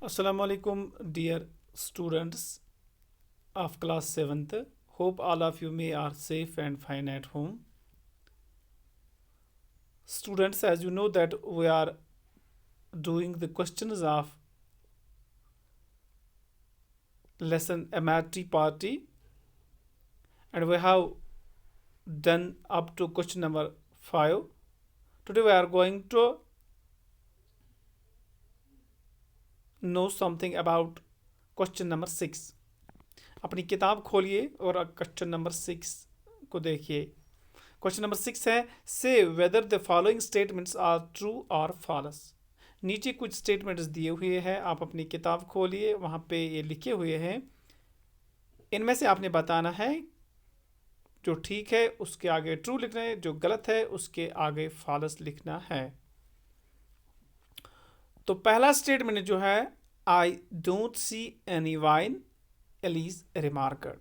Assalamu alaikum, dear students of class 7th. Hope all of you may are safe and fine at home. Students, as you know that we are doing the questions of lesson Amity Party, and we have done up to question number 5. Today we are going to know something about question number 6. अपनी किताब खोलिए और question number 6 को देखिए. Question number 6 है, say whether the following statements are true और false. नीचे कुछ स्टेटमेंट्स दिए हुए हैं, आप अपनी किताब खोलिए, वहाँ पे ये लिखे हुए हैं. इनमें से आपने बताना है जो ठीक है उसके आगे ट्रू लिखना है, जो गलत है उसके आगे फॉल्स लिखना है. तो पहला स्टेटमेंट जो है, I don't see any wine, Alice remarked.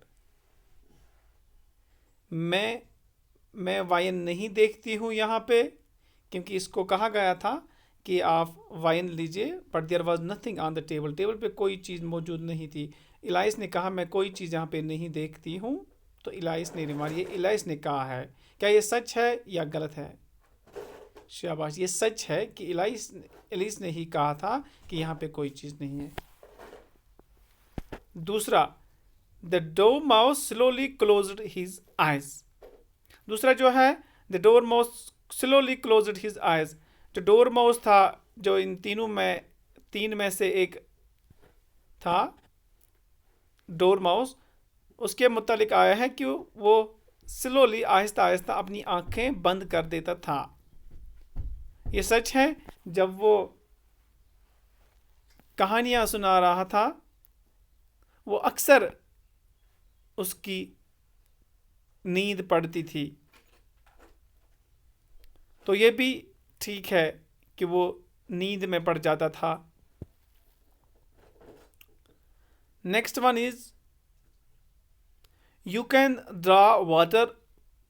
मैं वाइन नहीं देखती हूँ यहाँ पे, क्योंकि इसको कहा गया था कि आप वाइन लीजिए, but there was nothing on the table. Table पे कोई चीज़ मौजूद नहीं थी. इलाइस ने कहा मैं कोई चीज़ यहाँ पे नहीं देखती हूँ, तो इलाइस ने रिमार्क, ये इलाइस ने कहा है. क्या ये सच है या गलत है? शाबाश, ये सच है कि इलाइस ने ही कहा था कि यहाँ पे कोई चीज़ नहीं है. दूसरा, the door mouse slowly closed his eyes. दूसरा जो है, the door mouse slowly closed his eyes. जो डोर माउस था, जो इन तीन में से एक था डोर माउस, उसके मुतालिक आया है कि वो स्लोली आहिस्ता आहिस्ता अपनी आंखें बंद कर देता था. ये सच है. जब वो कहानियां सुना रहा था, वो अक्सर उसकी नींद पड़ती थी. तो ये भी ठीक है कि वो नींद में पड़ जाता था. Next one is, you can draw water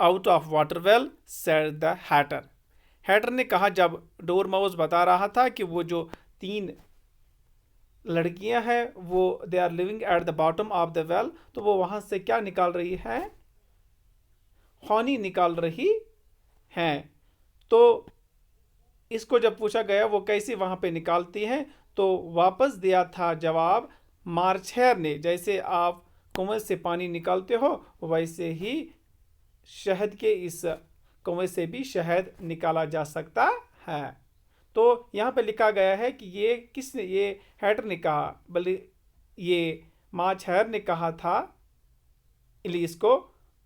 out of water well, said the Hatter. Hatter ने कहा, जब डोर माउस बता रहा था कि वो जो 3 लड़कियां हैं वो they are living at the bottom of the well, तो वो वहां से क्या निकाल रही है? हनी निकाल रही हैं. तो इसको जब पूछा गया वो कैसे वहां पे निकालती हैं, तो वापस दिया था जवाब मार्चेर ने, जैसे आप कुएं से पानी निकालते हो वैसे ही शहद के इस कुएं से भी शहद निकाला जा सकता है. तो यहाँ पे लिखा गया है कि ये किसने, ये हैटर ने कहा, बल्कि ये मार्चेर ने कहा था इलीस को,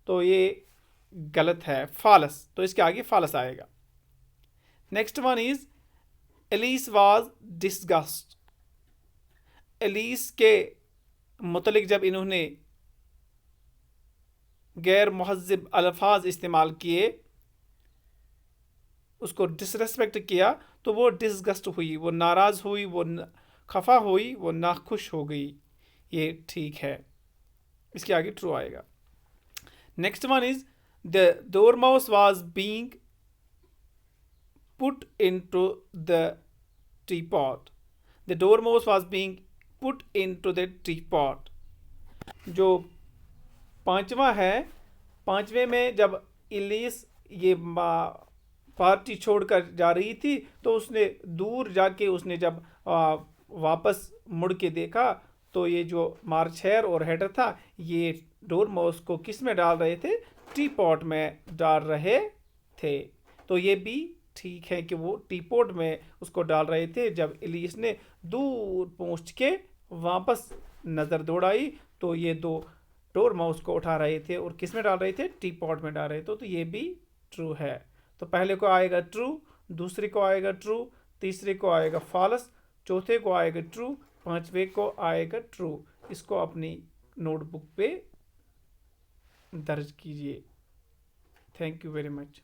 तो ये गलत है, फॉल्स. तो इसके आगे फॉल्स आएगा. Next one is, Alice was disgust. Alice के मुतलिक जब इन्होंने गैर मुहज्जिब अल्फाज इस्तेमाल किए, उसको डिसरेस्पेक्ट किया, तो वो डिसगस्ट हुई, वो नाराज़ हुई, वो खफा हुई, वो नाखुश हो गई. ये ठीक है. इसके आगे ट्रू आएगा. Next one is, the dormouse was being put into the teapot. The dormouse was being put into the teapot. जो 5वां है, 5वें में जब इलीस ये पार्टी छोड़कर जा रही थी, तो उसने दूर जाके उसने जब वापस मुड़ के देखा, तो ये जो मार्चेर और हेडर था, ये डोर माउस को किस में डाल रहे थे? टी पॉट में डाल रहे थे. तो ये भी ठीक है कि वो टी पॉट में उसको डाल रहे थे. जब इलीस ने दूर पहुँच के वापस नज़र दौड़ाई, तो ये 2 डोर माउस को उठा रहे थे और किस में डाल रहे थे? टी पॉट में डाल रहे थे. तो ये भी ट्रू है. तो पहले को आएगा ट्रू, दूसरे को आएगा ट्रू, तीसरे को आएगा फॉल्स, चौथे को आएगा ट्रू, 5वें को आएगा ट्रू. इसको अपनी नोटबुक पे दर्ज कीजिए. Thank you very much.